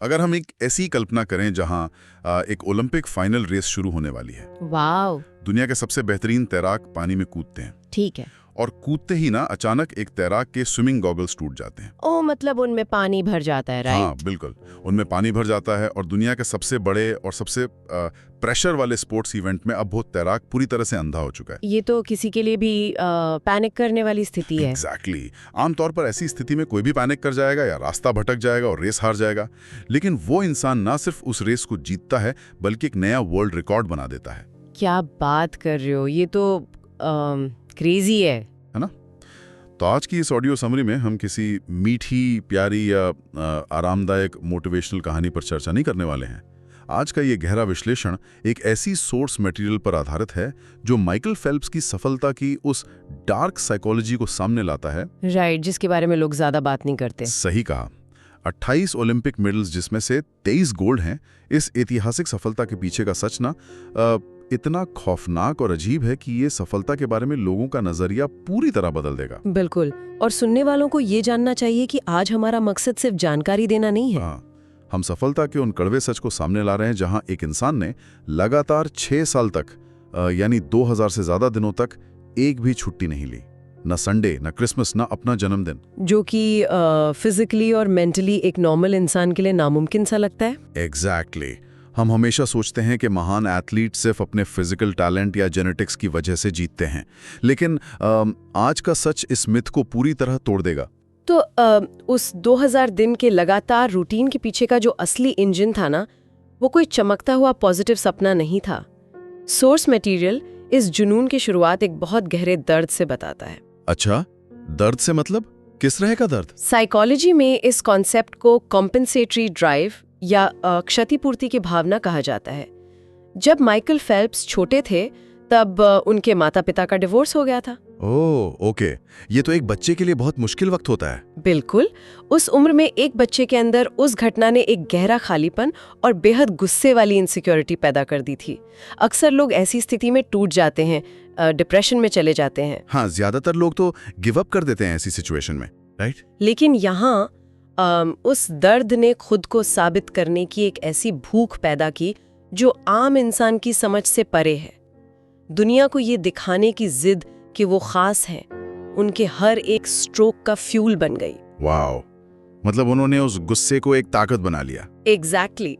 अगर हम एक ऐसी कल्पना करें जहां एक ओलंपिक फाइनल रेस शुरू होने वाली है। वाव। दुनिया के सबसे बेहतरीन तैराक पानी में कूदते हैं ठीक है। और कूदते ही ना अचानक एक तैराक के स्विमिंग गॉगल्स टूट जाते हैं। ओ मतलब उनमें पानी भर जाता है, हाँ राइट? बिल्कुल, उनमें पानी भर जाता है और दुनिया के सबसे बड़े और सबसे प्रेशर वाले स्पोर्ट्स इवेंट में अब वो तैराक पूरी तरह से अंधा हो चुका है। ये तो किसी के लिए भी पैनिक करने वाली स्थिति है। एग्जैक्टली आमतौर पर ऐसी स्थिति में कोई भी पैनिक कर जाएगा या रास्ता भटक जाएगा और रेस हार जाएगा। लेकिन वो इंसान ना सिर्फ उस रेस को जीतता है बल्कि एक नया वर्ल्ड रिकॉर्ड बना देता है। क्या बात कर रहे हो, ये तो क्रेजी है ना? तो आज की इस ऑडियो समरी में हम किसी मीठी प्यारी या आरामदायक मोटिवेशनल कहानी पर चर्चा नहीं करने वाले हैं। आज का ये गहरा विश्लेषण एक ऐसी सोर्स मटेरियल पर आधारित है जो माइकल फेल्प्स की सफलता की उस डार्क साइकोलॉजी को सामने लाता है। राइट, जिसके बारे में लोग ज्यादा बात नहीं करते। सही कहा। 28 ओलंपिक मेडल्स जिसमें से 23 गोल्ड हैं। इस ऐतिहासिक सफलता के पीछे का सच ना इतना खौफनाक और अजीब है कि ये सफलता के बारे में लोगों का नजरिया पूरी तरह बदल देगा। बिल्कुल, और सुनने वालों को ये जानना चाहिए कि आज हमारा मकसद सिर्फ जानकारी देना नहीं है। हाँ, हम सफलता के उन कड़वे सच को सामने ला रहे हैं जहां एक इंसान ने लगातार 6 साल तक यानी 2000 से ज्यादा दिनों तक एक भी छुट्टी नहीं ली। न संडे, न क्रिसमस, न अपना जन्मदिन। जो कि फिजिकली और मेंटली एक नॉर्मल इंसान के लिए नामुमकिन सा लगता है। एग्जैक्टली हम हमेशा सोचते हैं कि महान एथलीट सिर्फ अपने फिजिकल टैलेंट या जेनेटिक्स की वजह से जीतते हैं, लेकिन आज का सच इस मिथ को पूरी तरह तोड़ देगा। तो उस 2000 दिन के लगातार रूटीन के पीछे का जो असली इंजन था ना, वो कोई चमकता हुआ पॉजिटिव सपना नहीं था। सोर्स मटेरियल इस जुनून की शुरुआत एक बहुत गहरे दर्द से बताता है। अच्छा, दर्द से मतलब किस तरह का दर्द? साइकोलॉजी में इस कॉन्सेप्ट को कॉम्पेंसेटरी ड्राइव या क्षतिपूर्ति की भावना कहा जाता है। जब माइकल फेल्प्स छोटे थे तब उनके माता पिता का डिवोर्स हो गया था। ओह ओके, ये तो एक बच्चे के लिए बहुत मुश्किल वक्त होता है। बिल्कुल, उस उम्र में एक बच्चे के अंदर उस घटना ने एक गहरा खालीपन और बेहद गुस्से वाली इनसिक्योरिटी पैदा कर दी थी। अक्सर लोग ऐसी स्थिति में टूट जाते हैं, डिप्रेशन में चले जाते हैं। हाँ, ज्यादातर लोग तो गिव अप कर देते हैं ऐसी सिचुएशन में, राइट? लेकिन यहाँ उस दर्द ने खुद को साबित करने की एक ऐसी भूख पैदा की जो आम इंसान की समझ से परे है। दुनिया को ये दिखाने की जिद कि वो खास हैं, उनके हर एक स्ट्रोक का फ्यूल बन गई। वाओ, मतलब उन्होंने उस गुस्से को एक ताकत बना लिया। एग्जैक्टली।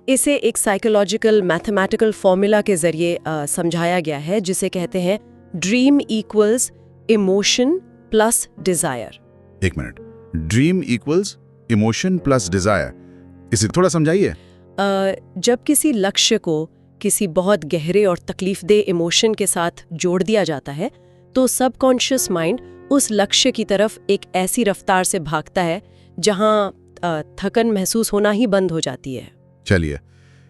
इसे एक साइकोलॉजिकल मैथमेटिकल फॉर्मूला के जरिए समझाया गया है जिसे कहते हैं dream equals emotion plus desire. एक minute, dream equals emotion plus desire, इसे थोड़ा समझाइए। जब किसी लक्ष्य को किसी बहुत गहरे और तकलीफदेह इमोशन के साथ जोड़ दिया जाता है तो सबकॉन्शियस माइंड उस लक्ष्य की तरफ एक ऐसी रफ्तार से भागता है जहां थकन महसूस होना ही बंद हो जाती है। चलिए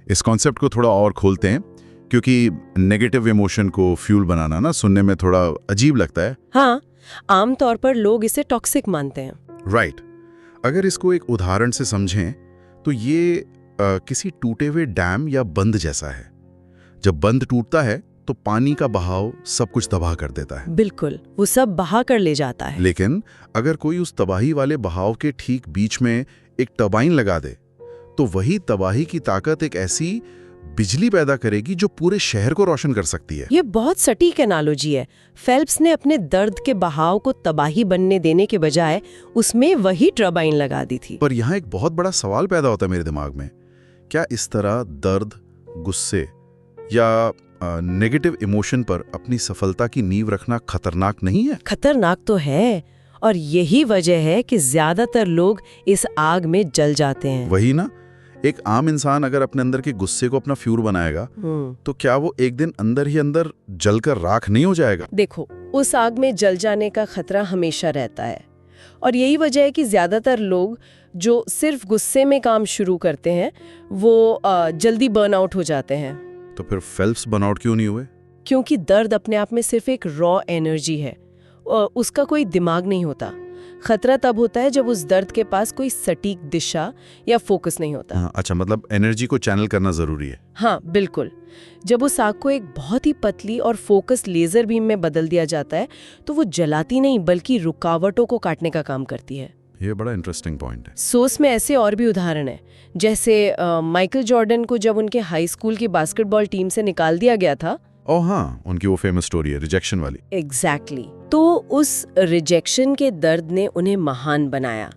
इस कॉन्सेप्ट को थोड़ा और खोलते हैं, क्योंकि नेगेटिव इमोशन को फ्यूल बनाना ना सुनने में थोड़ा अजीब लगता है। हाँ, आमतौर पर लोग इसे टॉक्सिक मानते हैं। राइट। अगर इसको एक उदाहरण से समझें तो ये किसी टूटे हुए डैम या बंद जैसा है। जब बंद टूटता है तो पानी का बहाव सब कुछ तबाह कर देता है। बिल्कुल, वो सब बहा कर ले जाता है। लेकिन अगर कोई उस तबाही वाले बहाव के ठीक बीच में एक टरबाइन लगा दे तो वही तबाही की ताकत एक ऐसी बिजली पैदा करेगी जो पूरे शहर को रोशन कर सकती है। ये बहुत सटीक एनालॉजी है। फेल्प्स ने अपने दर्द के बहाव को तबाही बनने देने के बजाय उसमें वही टरबाइन लगा दी थी। पर यहाँ एक बहुत बड़ा सवाल पैदा होता है मेरे दिमाग में, क्या इस तरह दर्द, गुस्से या नेगेटिव इमोशन पर अपनी सफलता की नींव रखना खतरनाक नहीं है? खतरनाक तो है, और यही वजह है कि ज्यादातर लोग इस आग में जल जाते हैं। वही ना, एक आम इंसान अगर अपने अंदर के गुस्से को अपना फ्यूल बनाएगा तो क्या वो एक दिन अंदर ही अंदर जलकर राख नहीं हो जाएगा? देखो, उस आग में जल जाने का खतरा हमेशा रहता है, और यही वजह है कि ज्यादातर लोग जो सिर्फ गुस्से में काम शुरू करते हैं वो जल्दी बर्नआउट हो जाते हैं। तो फिर फेल्प्स बर्नआउट क्यों नहीं हुए? क्योंकि दर्द अपने आप में सिर्फ एक रॉ एनर्जी है, उसका कोई दिमाग नहीं होता। खतरा तब होता है जब उस दर्द के पास कोई सटीक दिशा या फोकस नहीं होता। अच्छा, मतलब एनर्जी को चैनल करना जरूरी है। हाँ बिल्कुल, जब उस आग को एक बहुत ही पतली और फोकस लेजर बीम में बदल दिया जाता है तो वो जलाती नहीं बल्कि रुकावटों को काटने का काम करती है। ये बड़ा इंटरेस्टिंग पॉइंट है। सोर्स में ऐसे और भी उदाहरण हैं, जैसे माइकल जॉर्डन को जब उनके हाई स्कूल की बास्केटबॉल टीम से निकाल दिया गया था। ओह हाँ, उनकी वो फेमस स्टोरी है रिजेक्शन वाली। एग्जैक्टली तो उस रिजेक्शन के दर्द ने उन्हें महान बनाया।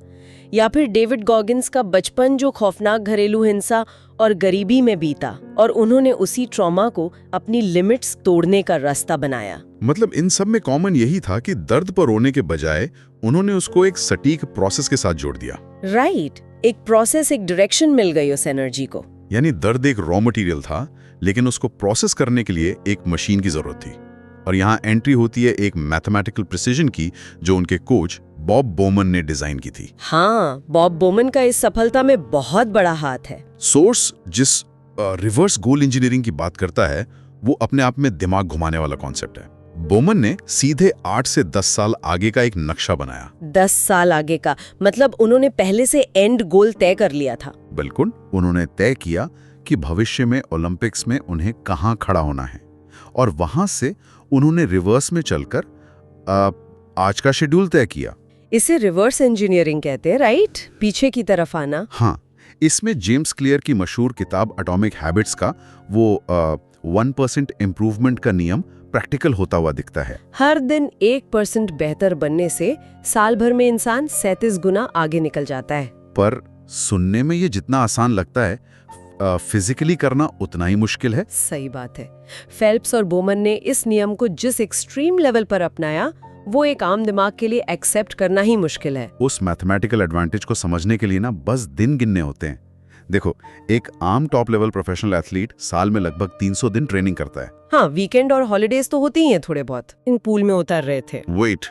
या फिर डेविड गॉगिन्स का बचपन जो खौफनाक घरेलू हिंसा और गरीबी में बीता, और उन्होंने उसी ट्रॉमा को अपनी लिमिट्स तोड़ने का रास्ता बनाया। मतलब इन सब में कॉमन यही था कि दर्द पर रोने के बजाय उन्होंने उसको एक सटीक प्रोसेस के साथ जोड़ दिया। राइट, एक प्रोसेस, एक डायरेक्शन मिल गई उस एनर्जी को। यानी दर्द एक रॉ मटेरियल था, लेकिन उसको प्रोसेस करने के लिए एक मशीन की जरूरत थी। और यहाँ एंट्री होती है एक मैथमेटिकल प्रिसीजन की, जो उनके कोच बॉब बोमन ने डिजाइन की थी। हाँ, बॉब बोमन का इस सफलता में बहुत बड़ा हाथ है। सोर्स जिस रिवर्स गोल इंजीनियरिंग की बात करता है, वो अपने आप में दिमाग घुमाने वाला कॉन्सेप्ट है। बोमन ने सीधे 8 से 10 साल आगे का एक नक्शा बनाया। 10 साल आगे का मतलब उन्होंने पहले से एंड गोल तय कर लिया था। बिल्कुल, उन्होंने तय किया कि भविष्य में ओलंपिक्स में उन्हें कहाँ खड़ा होना है, और वहां से उन्होंने रिवर्स में चलकर आज का शेड्यूल तय किया। इसे रिवर्स इंजीनियरिंग कहते हैं, राइट? पीछे की तरफ आना। हाँ, इसमें जेम्स क्लियर की मशहूर किताब एटॉमिक हैबिट्स का वो 1% इम्प्रूवमेंट का नियम प्रैक्टिकल होता हुआ दिखता है। हर दिन 1% बेहतर बनने से साल भर में इंसान 37 गुना आगे निकल जाता है। पर सुनने में ये जितना आसान लगता है, फिजिकली करना उतना ही मुश्किल है। सही बात है। फेल्प्स और बोमन ने इस नियम को जिस एक्सट्रीम लेवल पर अपनाया, वो एक आम दिमाग के लिए एक्सेप्ट करना ही मुश्किल है। उस मैथमेटिकल एडवांटेज को समझने के लिए ना बस दिन गिनने होते हैं। देखो, एक आम टॉप लेवल प्रोफेशनल एथलीट साल में लगभग 300 दिन ट्रेनिंग करता है। हाँ, वीकेंड और हॉलिडेज तो होती ही हैं थोड़े बहुत। इन पूल में उतर रहे थे। वेट,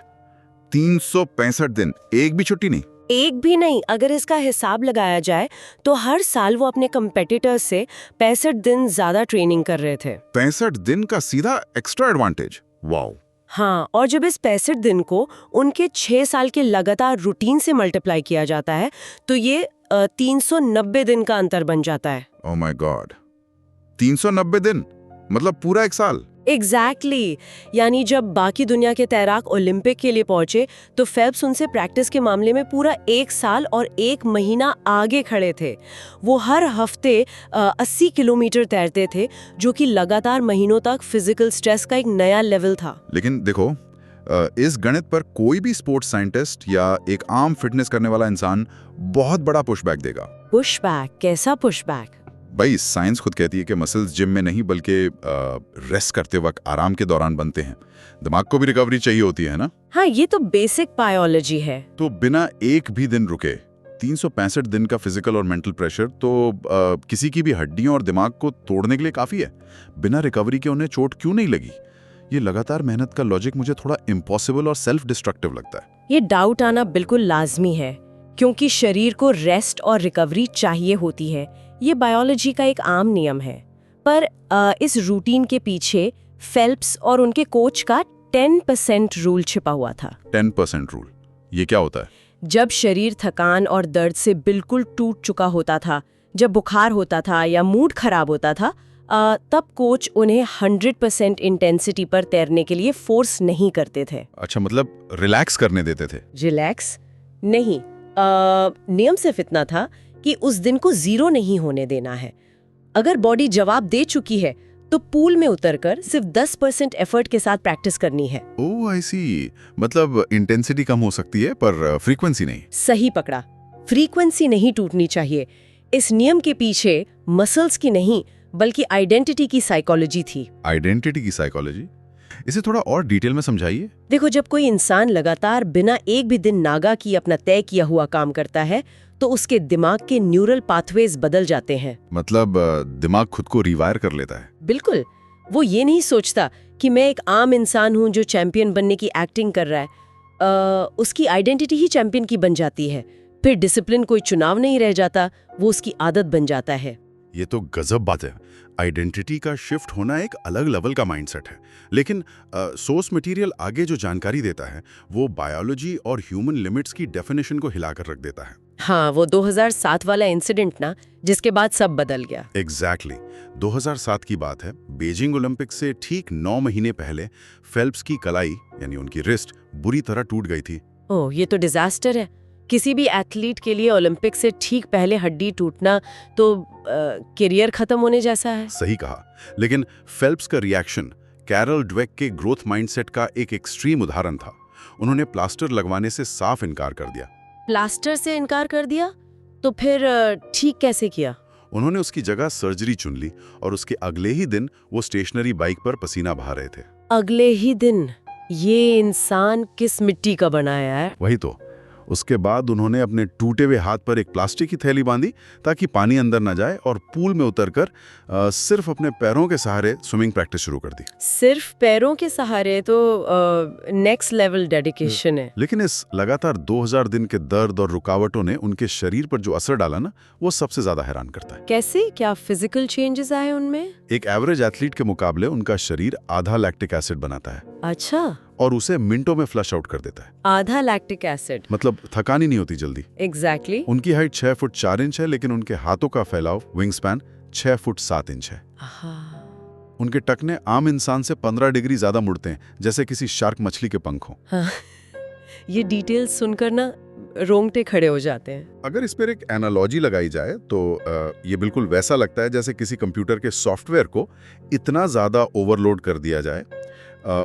365 दिन, एक भी छुट्टी नहीं? एक भी नहीं। अगर इसका हिसाब लगाया जाए तो हर साल वो अपने कंपेटिटर्स से 65 दिन ज्यादा ट्रेनिंग कर रहे थे। 65 दिन का सीधा एक्स्ट्रा एडवांटेज। वाओ। हाँ, और जब इस 65 दिन को उनके 6 साल के लगातार रूटीन से मल्टीप्लाई किया जाता है तो ये 390 दिन का अंतर बन जाता है। ओह माय गॉड, 390 दिन मतलब पूरा एक साल। एग्जैक्टली यानी जब बाकी दुनिया के तैराक ओलंपिक के लिए पहुंचे तो फेल्प्स उनसे प्रैक्टिस के मामले में पूरा 1 साल और 1 महीना आगे खड़े थे। वो हर हफ्ते 80 किलोमीटर तैरते थे, जो कि लगातार महीनों तक फिजिकल स्ट्रेस का एक नया लेवल था। लेकिन देखो, इस गणित पर कोई भी स्पोर्ट्स साइंटिस्ट या एक आम फिटनेस करने वाला इंसान बहुत बड़ा पुशबैक देगा। पुशबैक? कैसा पुशबैक? भाई, साइंस खुद कहती है कि मसल्स जिम में नहीं बल्कि रेस्ट करते वक्त आराम के दौरान बनते हैं। दिमाग को भी रिकवरी चाहिए होती है ना। हाँ, ये तो बेसिक बायोलॉजी है। तो बिना एक भी दिन रुके 365 दिन का फिजिकल और मेंटल प्रेशर तो किसी की भी हड्डियों और दिमाग को तोड़ने के लिए काफी है। बिना रिकवरी के उन्हें चोट क्यों नहीं लगी? ये लगातार मेहनत का लॉजिक मुझे थोड़ा इम्पॉसिबल और सेल्फ डिस्ट्रक्टिव लगता है। ये डाउट आना बिल्कुल लाजमी है, क्योंकि शरीर को रेस्ट और रिकवरी चाहिए होती है। ये बायोलॉजी का एक आम नियम है। पर इस रूटीन के पीछे फेल्प्स और उनके कोच का 10% रूल छिपा हुआ था। 10% रूल, ये क्या होता है? जब शरीर थकान और दर्द से बिल्कुल टूट चुका होता था, जब बुखार होता था या मूड खराब होता था, तब कोच उन्हें 100% इंटेंसिटी पर तैरने के लिए फोर्स नहीं करते थे। अच्छा, मतलब रिलैक्स करने देते थे? रिलैक्स नहीं, नियम सिर्फ इतना था कि उस दिन को 0 नहीं होने देना है। अगर बॉडी जवाब दे चुकी है तो पूल में उतरकर सिर्फ 10% एफर्ट के साथ प्रैक्टिस करनी है। ओह आई सी, मतलब इंटेंसिटी कम हो सकती है पर फ्रीक्वेंसी नहीं। सही पकड़ा, फ्रीक्वेंसी नहीं टूटनी चाहिए। इस नियम के पीछे मसल्स की नहीं बल्कि आइडेंटिटी की साइकोलॉजी थी। आइडेंटिटी की साइकोलॉजी, इसे थोड़ा और डिटेल में समझाइए। देखो, जब कोई इंसान लगातार बिना एक भी दिन नागा की अपना तय किया हुआ काम करता है तो उसके दिमाग के न्यूरल पाथवेज बदल जाते हैं। मतलब दिमाग खुद को रिवायर कर लेता है। बिल्कुल, वो ये नहीं सोचता कि मैं एक आम इंसान हूं जो चैंपियन बनने की एक्टिंग कर रहा है। उसकी आइडेंटिटी ही चैंपियन की बन जाती है। फिर डिसिप्लिन कोई चुनाव नहीं रह जाता, वो उसकी आदत बन जाता है। ये तो गजब बात है। आइडेंटिटी का शिफ्ट होना एक अलग लेवल का माइंडसेट है। लेकिन सोर्स मटेरियल आगे जो जानकारी देता है वो बायोलॉजी और ह्यूमन लिमिट्स की डेफिनेशन को हिलाकर रख देता है। हाँ, वो 2007 वाला इंसिडेंट ना, जिसके बाद सब बदल गया। एग्जैक्टली, 2007 की बात है। बीजिंग ओलंपिक से ठीक 9 महीने पहले फेल्प्स की कलाई यानी उनकी रिस्ट बुरी तरह टूट गई थी। ओह, ये तो डिजास्टर है। किसी भी एथलीट के लिए ओलंपिक से ठीक पहले हड्डी टूटना तो करियर खत्म होने जैसा है। सही कहा। लेकिन फेल्प्स का रिएक्शन कैरल ड्वेक के ग्रोथ माइंडसेट का एक एक्सट्रीम उदाहरण था। उन्होंने प्लास्टर लगवाने से साफ इनकार कर दिया। प्लास्टर से इनकार कर दिया? तो फिर ठीक कैसे किया? उन्होंने उसकी जगह सर्जरी चुन ली और उसके अगले ही दिन वो स्टेशनरी बाइक पर पसीना बहा रहे थे। अगले ही दिन? ये इंसान किस मिट्टी का बनाया है? वही तो। उसके बाद उन्होंने अपने टूटे हुए हाथ पर एक प्लास्टिक की थैली बांधी ताकि पानी अंदर न जाए और पूल में उतरकर सिर्फ अपने पैरों के सहारे स्विमिंग प्रैक्टिस शुरू कर दी। सिर्फ पैरों के सहारे तो नेक्स्ट लेवल डेडिकेशन है। लेकिन इस लगातार 2000 दिन के दर्द और रुकावटों ने उनके शरीर पर जो असर डाला ना, वो सबसे ज्यादा हैरान करता है। कैसे? क्या फिजिकल चेंजेस आए उनमें? एक एवरेज एथलीट के मुकाबले उनका शरीर आधा लैक्टिक एसिड बनाता है। अच्छा। और उसे मिनटों में फ्लश आउट कर देता है। आधा लैक्टिक एसिड मतलब थकान ही नहीं होती जल्दी। एग्जैक्टली। उनकी हाइट 6 फुट 4 इंच है, लेकिन उनके हाथों का फैलाव विंग स्पैन 6 फुट 7 इंच है। उनके टखने आम इंसान से 15 डिग्री ज्यादा मुड़ते हैं, जैसे किसी शार्क मछली के पंख हों। हाँ। ये डिटेल्स सुनकर ना रोंगटे खड़े हो जाते हैं। अगर इस पर एक एनालॉजी लगाई जाए तो ये बिल्कुल वैसा लगता है जैसे किसी कंप्यूटर के सॉफ्टवेयर को इतना ज्यादा ओवरलोड कर दिया जाए,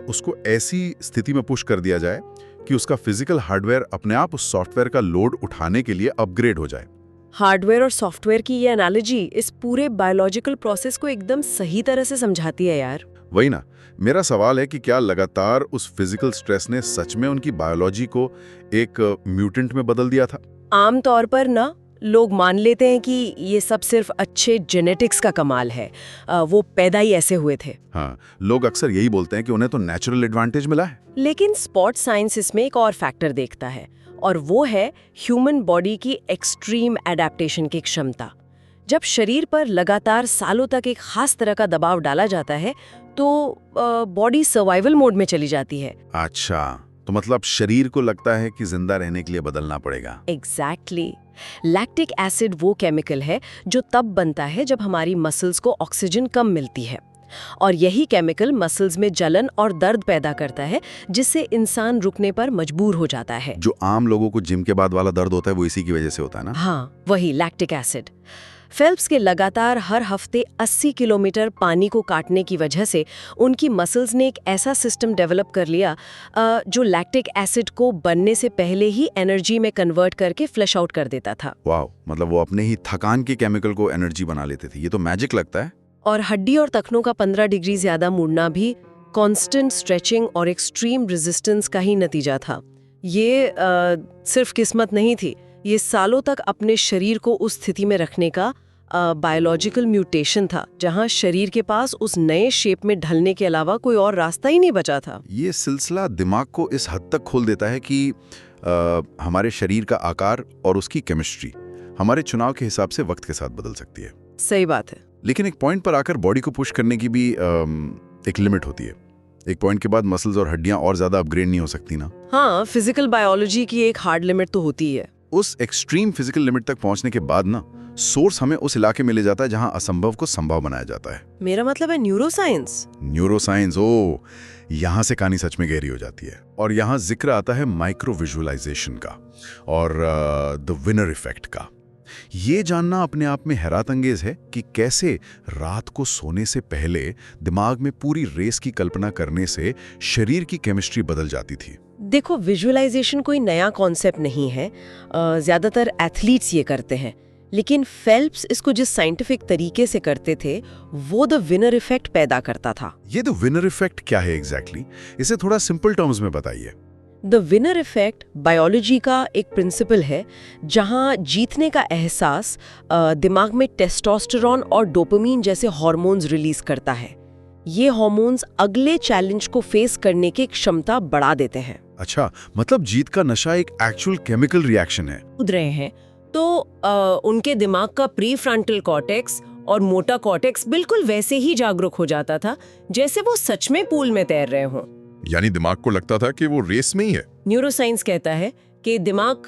उसको ऐसी स्थिति में पुश कर दिया जाए कि उसका फिजिकल हार्डवेयर अपने आप उस सॉफ्टवेयर का लोड उठाने के लिए अपग्रेड हो जाए। हार्डवेयर और सॉफ्टवेयर की ये एनालॉजी इस पूरे बायोलॉजिकल प्रोसेस को एकदम सही तरह से समझाती है यार। वही ना। मेरा सवाल है कि क्या लगातार उस फिजिकल स्ट्रेस ने सच में उनकी बायोलॉजी को एक म्यूटेंट में बदल दिया था? आमतौर पर ना लोग मान लेते हैं कि ये सब सिर्फ अच्छे जेनेटिक्स का कमाल है, वो पैदा ही ऐसे हुए थे। हाँ, लोग अक्सर यही बोलते हैं कि उन्हें तो नेचुरल एडवांटेज मिला है। लेकिन स्पोर्ट्स साइंस इसमें एक और फैक्टर देखता है, और वो है ह्यूमन बॉडी की एक्सट्रीम एडेप्टेशन की क्षमता। जब शरीर पर लगातार सालों तक एक खास तरह का दबाव डाला जाता है तो बॉडी सर्वाइवल मोड में चली जाती है। अच्छा, तो मतलब शरीर को लगता है कि जिंदा रहने के लिए बदलना पड़ेगा। एग्जैक्टली। लैक्टिक एसिड वो केमिकल है जो तब बनता है जब हमारी मसल्स को ऑक्सीजन कम मिलती है, और यही केमिकल मसल्स में जलन और दर्द पैदा करता है, जिससे इंसान रुकने पर मजबूर हो जाता है। जो आम लोगों को जिम के बाद वाला दर्द होता है वो इसी की वजह से होता है ना? हाँ, वही लैक्टिक एसिड। फेल्प्स के लगातार हर हफ्ते 80 किलोमीटर पानी को काटने की वजह से उनकी मसल्स ने एक ऐसा सिस्टम डेवलप कर लिया जो लैक्टिक एसिड को बनने से पहले ही एनर्जी में कन्वर्ट करके फ्लश आउट कर देता था। वाह, मतलब वो अपने ही थकान के केमिकल को एनर्जी बना लेते थे। ये तो मैजिक लगता है। और हड्डी और तखनों का 15 डिग्री ज्यादा मुड़ना भी कांस्टेंट स्ट्रेचिंग और एक्सट्रीम रेजिस्टेंस का ही नतीजा था। ये सिर्फ किस्मत नहीं थी, ये सालों तक अपने शरीर को उस स्थिति में रखने का बायोलॉजिकल म्यूटेशन था, जहां शरीर के पास उस नए शेप में ढलने के अलावा कोई और रास्ता ही नहीं बचा था। ये सिलसिला दिमाग को इस हद तक खोल देता है कि हमारे शरीर का आकार और उसकी केमिस्ट्री हमारे चुनाव के हिसाब से वक्त के साथ बदल सकती है। सही बात है। लेकिन एक पॉइंट पर आकर बॉडी को पुश करने की भी एक लिमिट होती है। एक पॉइंट के बाद मसल्स और हड्डियां और ज्यादा अपग्रेड नहीं हो सकती ना? हाँ, फिजिकल बायोलॉजी की एक हार्ड लिमिट तो होती है। उस एक्सट्रीम फिजिकल लिमिट तक पहुंचने के बाद ना सोर्स हमें उस इलाके में ले जाता है जहां असंभव को संभव बनाया जाता है। मेरा मतलब है न्यूरोसाइंस। न्यूरोसाइंस, ओ, यहां से कहानी सच में गहरी हो जाती है। और यहां जिक्र आता है माइक्रो विजुअलाइजेशन का और द विनर इफेक्ट का। ये जानना अपने आप में हैरत अंगेज है कि कैसे रात को सोने से पहले दिमाग में पूरी रेस की कल्पना करने से शरीर की केमिस्ट्री बदल जाती थी। देखो, विजुअलाइजेशन कोई नया कॉन्सेप्ट नहीं है, ज्यादातर एथलीट्स ये करते हैं, लेकिन फेल्प्स इसको जिस साइंटिफिक तरीके से करते थे वो द विनर इफेक्ट पैदा करता था। ये द विनर इफेक्ट क्या है एग्जैक्टली? इसे थोड़ा सिंपल टर्म्स में बताइए। द विनर इफेक्ट बायोलॉजी का एक प्रिंसिपल है जहां जीतने का एहसास दिमाग में टेस्टोस्टेरोन और डोपामीन जैसे हार्मोन्स रिलीज करता है। ये हार्मोन्स अगले चैलेंज को फेस करने की क्षमता बढ़ा देते हैं। अच्छा, मतलब जीत का नशा एक एक्चुअल केमिकल रिएक्शन है। कूद रहे हैं तो उनके दिमाग का प्री फ्रंटल कॉर्टेक्स और मोटा कॉर्टेक्स बिल्कुल वैसे ही जागरूक हो जाता था जैसे वो सच में पूल में तैर रहे हों। यानी दिमाग को लगता था कि वो रेस में ही है। न्यूरोसाइंस कहता है कि दिमाग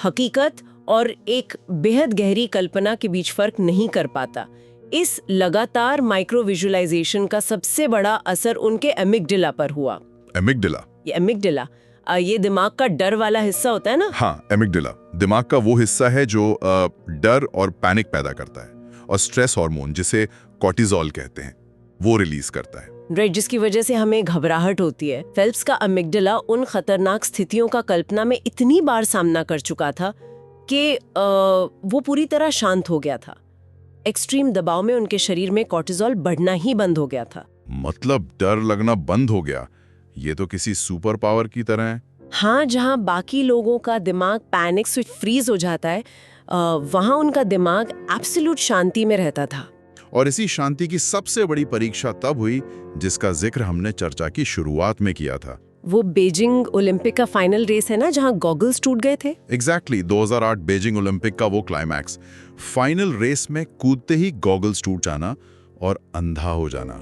हकीकत और एक बेहद गहरी कल्पना के बीच फर्क नहीं कर पाता। इस लगातार माइक्रो विजुअलाइजेशन का सबसे बड़ा असर उनके एमिगडाला पर हुआ। एमिगडाला? ये एमिगडाला ये दिमाग का डर वाला हिस्सा होता है ना। हाँ, एमिगडाला दिमाग का वो हिस्सा है जो डर और पैनिक पैदा करता है और स्ट्रेस हार्मोन जिसे कॉर्टिजोल कहते हैं वो रिलीज करता है। राइट, जिसकी वजह से हमें घबराहट होती है। फेल्प्स का अमिगडाला उन खतरनाक स्थितियों का कल्पना में इतनी बार सामना कर चुका था कि वो पूरी तरह शांत हो गया था। एक्सट्रीम दबाव में उनके शरीर में कॉर्टिजोल बढ़ना ही बंद हो गया था। मतलब डर लगना बंद हो गया। ये तो किसी सुपर पावर की तरह है। हाँ, जहाँ बाकी लोगों का दिमाग पैनिक से फ्रीज हो जाता है, वहाँ उनका दिमाग एब्सोल्यूट शांति में रहता था। और इसी शांति की सबसे बड़ी परीक्षा तब हुई जिसका जिक्र हमने चर्चा की शुरुआत में किया था। वो बीजिंग ओलंपिक का फाइनल रेस है ना, जहाँ गॉगल्स टूट गए थे। एग्जैक्टली 2008 बीजिंग ओलंपिक का वो क्लाइमैक्स। फाइनल रेस में कूदते ही गॉगल्स टूट जाना और अंधा हो जाना,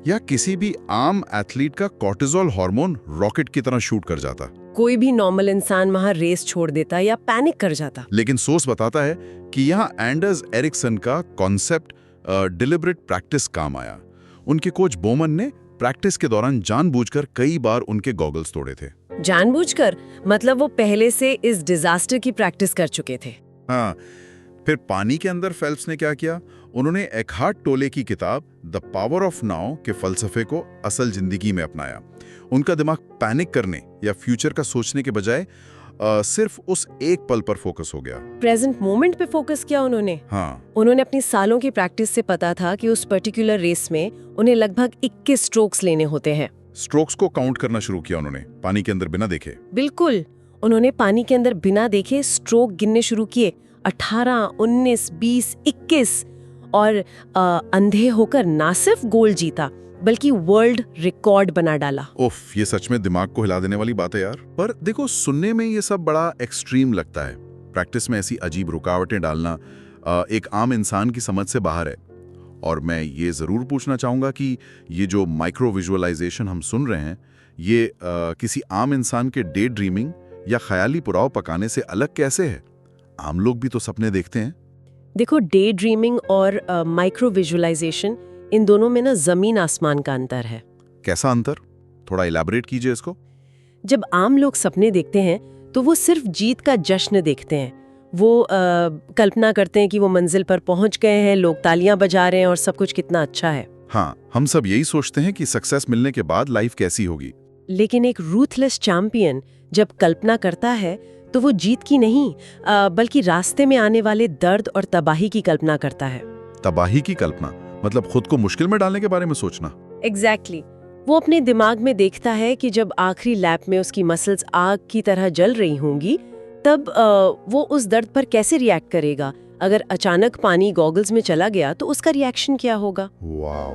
या किसी भी आम एथलीट का कॉर्टिजोल हार्मोन रॉकेट की तरह शूट कर जाता। कोई भी नॉर्मल इंसान वहाँ रेस छोड़ देता या पैनिक कर जाता। लेकिन सोर्स बताता है कि यहाँ एंडर्स एरिक्सन का कॉन्सेप्ट डिलिबरेट प्रैक्टिस काम आया। उनके कोच बोमन ने प्रैक्टिस के दौरान जानबूझकर कई बार उनके गॉगल्स तोड़े थे। जानबूझकर मतलब वो पहले से इस डिजास्टर की प्रैक्टिस कर चुके थे। हाँ, फिर पानी के अंदर फेल्प्स ने क्या किया, उन्होंने एकहार्ट टोले की किताब द पावर ऑफ नाउ के फलसफे को असल जिंदगी में अपनाया। उनका दिमाग पैनिक करने या फ्यूचर का सोचने के बजाय सिर्फ उस एक पल पर फोकस हो गया। प्रेजेंट मोमेंट पे फोकस किया उन्होंने। हाँ, उन्होंने अपनी सालों की प्रैक्टिस से पता था कि उस पर्टिकुलर रेस में उन्हें लगभग 21 स्ट्रोक्स लेने होते हैं। स्ट्रोक्स को काउंट करना शुरू किया उन्होंने, पानी के अंदर बिना देखे। बिल्कुल, उन्होंने पानी के अंदर बिना देखे स्ट्रोक गिनने शुरू किए। 18, 19, 20, 21 और अंधे होकर ना सिर्फ गोल्ड जीता बल्कि वर्ल्ड रिकॉर्ड बना डाला। उफ, ये सच में दिमाग को हिला देने वाली बात है यार। पर देखो, सुनने में ये सब बड़ा एक्सट्रीम लगता है। प्रैक्टिस में ऐसी अजीब रुकावटें डालना एक आम इंसान की समझ से बाहर है। और मैं ये जरूर पूछना चाहूंगा कि ये जो माइक्रो विजुअलाइजेशन हम सुन रहे हैं, ये किसी आम इंसान के डे ड्रीमिंग या ख्याली पुलाव पकाने से अलग कैसे है? आम लोग भी तो सपने देखते हैं। देखो, डे ड्रीमिंग और माइक्रो विजुअलाइजेशन, इन दोनों में ना जमीन आसमान का अंतर है। कैसा अंतर? थोड़ा इलैबोरेट कीजिए इसको। जब आम लोग सपने देखते हैं तो वो सिर्फ जीत का जश्न देखते हैं। वो कल्पना करते हैं कि वो मंजिल पर पहुंच गए हैं, लोग तालियां बजा रहे हैं और सब कुछ कितना अच्छा है। हाँ, हम सब यही सोचते हैं कि सक्सेस मिलने के बाद लाइफ कैसी होगी। लेकिन एक रूथलेस चैंपियन जब कल्पना करता है तो वो जीत की नहीं बल्कि रास्ते में आने वाले दर्द और तबाही की कल्पना करता है। तबाही की कल्पना मतलब खुद को मुश्किल में डालने के बारे में सोचना। एग्जैक्टली। वो अपने दिमाग में देखता है कि जब आखिरी लैप में उसकी मसल्स आग की तरह जल रही होंगी, तब वो उस दर्द पर कैसे रिएक्ट करेगा। अगर अचानक पानी गॉगल्स में चला गया तो उसका रिएक्शन क्या होगा। वाओ,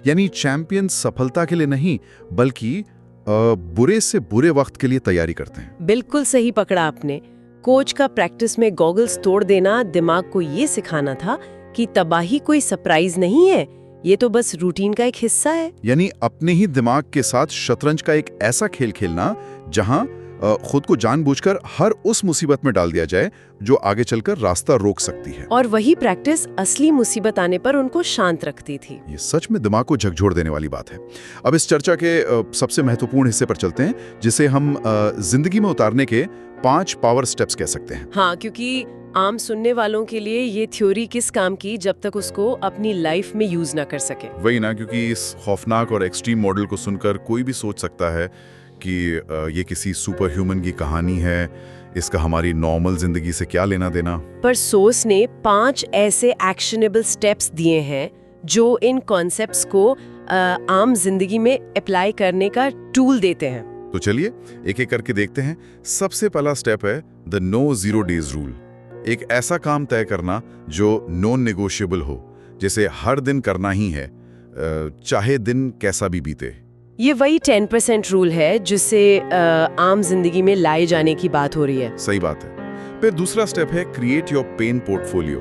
यानी चैंपियन सफलता के लिए नहीं बल्कि बुरे से बुरे वक्त के लिए तैयारी करते हैं। बिल्कुल सही पकड़ा आपने। कोच का प्रैक्टिस में गॉगल्स तोड़ देना दिमाग को ये सिखाना था कि तबाही कोई सरप्राइज नहीं है, ये तो बस रूटीन का एक हिस्सा है। यानी अपने ही दिमाग के साथ शतरंज का एक ऐसा खेल खेलना जहां खुद को जानबूझकर हर उस मुसीबत में डाल दिया जाए जो आगे चलकर रास्ता रोक सकती है। और वही प्रैक्टिस असली मुसीबत आने पर उनको शांत रखती थी। ये सच में दिमाग को झकझोर देने वाली बात है। अब इस चर्चा के सबसे महत्वपूर्ण हिस्से पर चलते हैं, जिसे हम जिंदगी में उतारने के 5 पावर स्टेप्स कह सकते हैं। हाँ, क्योंकि आम सुनने वालों के लिए ये थ्योरी किस काम की जब तक उसको अपनी लाइफ में यूज ना कर सके। वही ना, क्योंकि इस खौफनाक और एक्सट्रीम मॉडल को सुनकर कोई भी सोच सकता है कि ये किसी सुपर ह्यूमन की कहानी है, इसका हमारी नॉर्मल जिंदगी से क्या लेना देना। पर सोर्स ने 5 ऐसे एक्शनेबल स्टेप्स दिए हैं जो इन कॉन्सेप्ट्स को आम जिंदगी में अप्लाई करने का टूल देते हैं। तो चलिए एक एक करके देखते हैं। सबसे पहला स्टेप है the no zero days rule. एक ऐसा काम तय करना जो नॉन नेगोशिएबल हो, जैसे हर दिन करना ही है, चाहे दिन कैसा भी बीते। ये वही 10% रूल है जिससे आम जिंदगी में लाए जाने की बात हो रही है। सही बात है। फिर दूसरा स्टेप है क्रिएट योर पेन पोर्टफोलियो,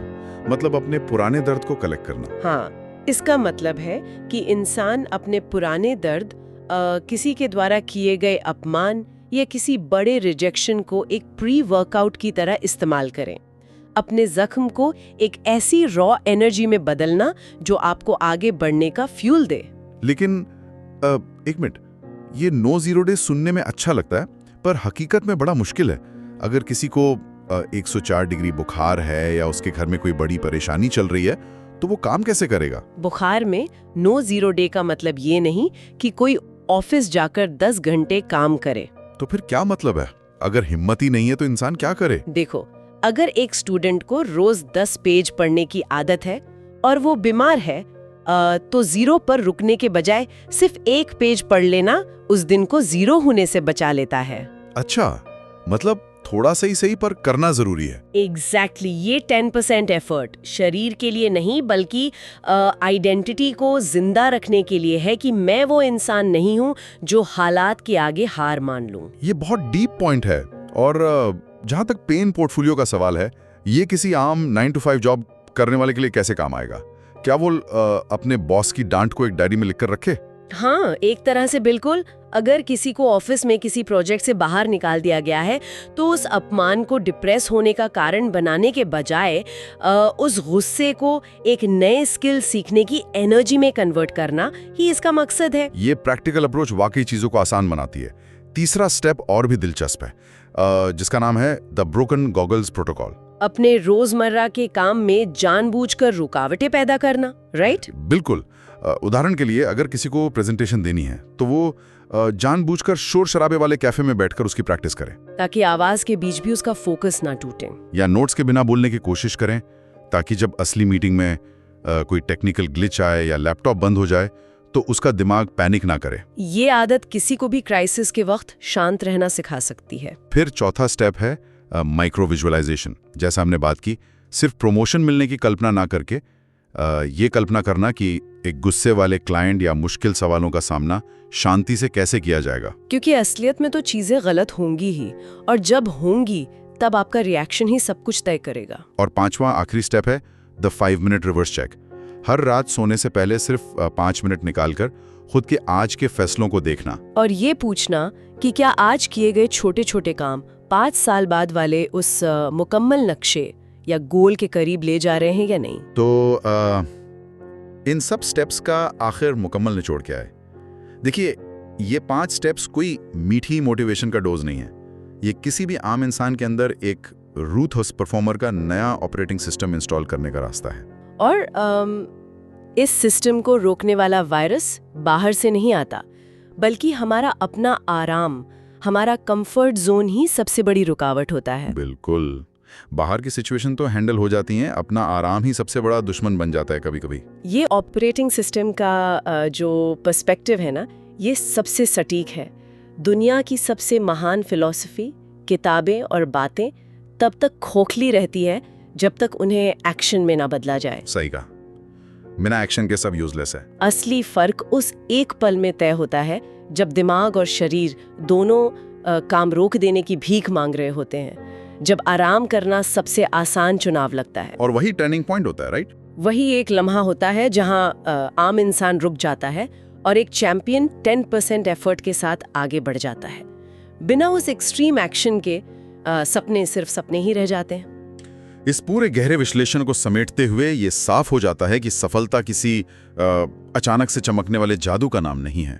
मतलब अपने पुराने दर्द को कलेक्ट करना। हाँ, इसका मतलब है कि इंसान अपने पुराने दर्द, किसी के द्वारा किए गए अपमान या किसी बड़े रिजेक्शन को एक प्री वर्कआउट की तरह इस्तेमाल करें। अपने जख्म को एक ऐसी रॉ एनर्जी में बदलना जो आपको आगे बढ़ने का फ्यूल दे। लेकिन एक मिनट, ये नो जीरो डे सुनने में अच्छा लगता है, पर हकीकत में बड़ा मुश्किल है। अगर किसी को 104 डिग्री बुखार है या उसके घर में कोई बड़ी परेशानी चल रही है, तो वो काम कैसे करेगा? बुखार में नो जीरो डे का मतलब ये नहीं कि कोई ऑफिस जाकर 10 घंटे काम करे। तो फिर क्या मतलब है? अगर हिम्मत ही नहीं है तो इंसान क्या करे? देखो, अगर एक स्टूडेंट को रोज 10 पेज पढ़ने की आदत है और वो बीमार है, तो जीरो पर रुकने के बजाय सिर्फ 1 पेज पढ़ लेना उस दिन को जीरो होने से बचा लेता है। अच्छा, मतलब थोड़ा सही पर करना जरूरी है। एग्जैक्टली ये 10% एफर्ट शरीर के लिए नहीं बल्कि आइडेंटिटी को जिंदा रखने के लिए है कि मैं वो इंसान नहीं हूँ जो हालात के आगे हार मान लूं। ये बहुत डीप पॉइंट है। और जहां तक पेन पोर्टफोलियो का सवाल है, ये किसी आम 9 to 5 जॉब करने वाले के लिए कैसे काम आएगा? क्या वो अपने बॉस की डांट को एक डायरी में लिखकर रखे? हाँ, एक तरह से बिल्कुल। अगर किसी को ऑफिस में किसी प्रोजेक्ट से बाहर निकाल दिया गया है, तो उस अपमान को डिप्रेस होने का कारण बनाने के बजाय उस गुस्से को एक नए स्किल सीखने की एनर्जी में कन्वर्ट करना ही इसका मकसद है। ये प्रैक्टिकल अप्रोच वाकई चीजों को आसान बनाती है। तीसरा स्टेप और भी दिलचस्प है, जिसका नाम है द ब्रोकन गॉगल्स प्रोटोकॉल। अपने रोजमर्रा के काम में जानबूझकर रुकावटें पैदा करना, राइट? बिल्कुल। उदाहरण के लिए, अगर किसी को प्रेजेंटेशन देनी है, तो वो जानबूझकर शोर शराबे वाले कैफे में बैठकर उसकी प्रैक्टिस करें, ताकि आवाज के बीच भी उसका फोकस ना टूटे। या नोट्स के बिना बोलने की कोशिश करें, ताकि जब असली मीटिंग में कोई टेक्निकल ग्लिच आए या लैपटॉप बंद हो जाए तो उसका दिमाग पैनिक ना करे। ये आदत किसी को भी क्राइसिस के वक्त शांत रहना सिखा सकती है। फिर चौथा स्टेप है माइक्रो विजुअलाइजेशन। जैसा हमने बात की, सिर्फ प्रमोशन मिलने की कल्पना ना करके ये कल्पना करना कि एक गुस्से वाले क्लाइंट या मुश्किल सवालों का सामना शांति से कैसे किया जाएगा। क्योंकि असलियत में तो चीजें गलत होंगी ही, और जब होंगी तब आपका रिएक्शन ही सब कुछ तय करेगा। और पांचवा आखिरी स्टेप है द 5 मिनट रिवर्स चेक। हर रात सोने से पहले सिर्फ 5 मिनट निकालकर खुद के आज के फैसलों को देखना और ये पूछना कि क्या आज किए गए छोटे छोटे काम 5 साल बाद वाले उस मुकम्मल नक्शे या गोल के करीब ले जा रहे हैं या नहीं। तो इन सब स्टेप्स का आखिर मुकम्मल निचोड़ क्या है? देखिए, ये 5 स्टेप्स कोई मीठी मोटिवेशन का डोज नहीं है। ये किसी भी आम इंसान के अंदर एक रूथलेस परफॉर्मर का नया ऑपरेटिंग सिस्टम इंस्टॉल करने का रास्ता है। और इस सिस्टम को रोकने वाला वायरस बाहर से नहीं आता, बल्कि हमारा अपना आराम, हमारा कंफर्ट जोन ही सबसे बड़ी रुकावट होता है। बिल्कुल। बाहर की सिचुएशन तो हैंडल हो जाती हैं, अपना आराम ही सबसे बड़ा दुश्मन बन जाता है कभी कभी। ये ऑपरेटिंग सिस्टम का जो पर्सपेक्टिव है ना, ये सबसे सटीक है। दुनिया की सबसे महान फिलॉसफी, किताबें और बातें तब तक खोखली रहती है जब तक उन्हें एक्शन में ना बदला जाए। सही कहा, बिना एक्शन के सब यूजलेस है। असली फर्क उस एक पल में तय होता है जब दिमाग और शरीर दोनों काम रोक देने की भीख मांग रहे होते हैं, जब आराम करना सबसे आसान चुनाव लगता है। और वही टर्निंग पॉइंट होता है, राइट? वही एक लम्हा होता है जहां आम इंसान रुक जाता है और एक चैंपियन 10% एफर्ट के साथ आगे बढ़ जाता है। बिना उस एक्सट्रीम एक्शन के सपने सिर्फ सपने ही रह जाते हैं। इस पूरे गहरे विश्लेषण को समेटते हुए ये साफ हो जाता है कि सफलता किसी अचानक से चमकने वाले जादू का नाम नहीं है।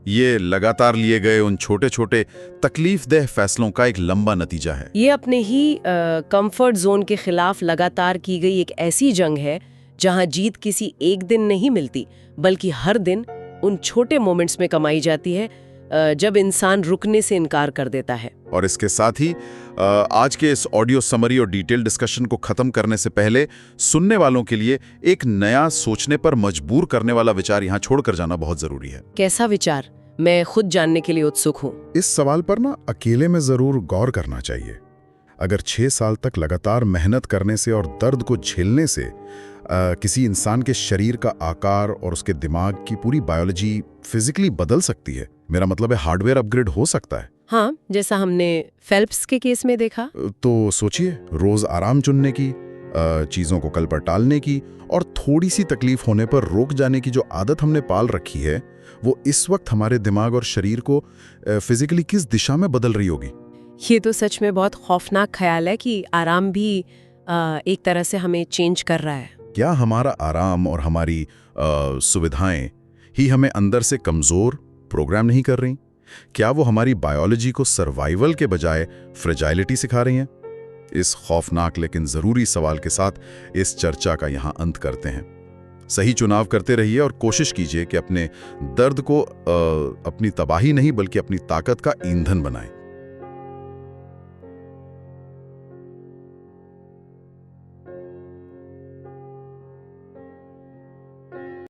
ये लगातार लिए गए उन छोटे छोटे तकलीफदेह फैसलों का एक लंबा नतीजा है। ये अपने ही कंफर्ट जोन के खिलाफ लगातार की गई एक ऐसी जंग है जहां जीत किसी एक दिन नहीं मिलती, बल्कि हर दिन उन छोटे मोमेंट्स में कमाई जाती है जब इंसान रुकने से इनकार कर देता है। और इसके साथ ही आज के इस ऑडियो समरी और डिटेल डिस्कशन को खत्म करने से पहले सुनने वालों के लिए एक नया सोचने पर मजबूर करने वाला विचार यहाँ छोड़कर जाना बहुत जरूरी है। कैसा विचार? मैं खुद जानने के लिए उत्सुक हूँ। इस सवाल पर ना अकेले में जरूर गौर करना चाहिए। अगर 6 साल तक लगातार मेहनत करने से और दर्द को झेलने से किसी इंसान के शरीर का आकार और उसके दिमाग की पूरी बायोलॉजी फिजिकली बदल सकती है, मेरा मतलब है हार्डवेयर अपग्रेड हो सकता है। हाँ, जैसा हमने फेल्प्स के केस में देखा। तो सोचिए, रोज आराम चुनने की, चीजों को कल पर टालने की और थोड़ी सी तकलीफ होने पर रोक जाने की जो आदत हमने पाल रखी है, वो इस वक्त हमारे दिमाग और शरीर को फिजिकली किस दिशा में बदल रही होगी। ये तो सच में बहुत खौफनाक ख्याल है कि आराम भी एक तरह से हमें चेंज कर रहा है। क्या हमारा आराम और हमारी सुविधाएं ही हमें अंदर से कमजोर प्रोग्राम नहीं कर रही? क्या वो हमारी बायोलॉजी को सर्वाइवल के बजाय फ्रेजाइलिटी सिखा रही हैं? इस खौफनाक लेकिन ज़रूरी सवाल के साथ इस चर्चा का यहाँ अंत करते हैं। सही चुनाव करते रहिए और कोशिश कीजिए कि अपने दर्द को अपनी तबाही नहीं बल्कि अपनी ताकत का ईंधन बनाएं।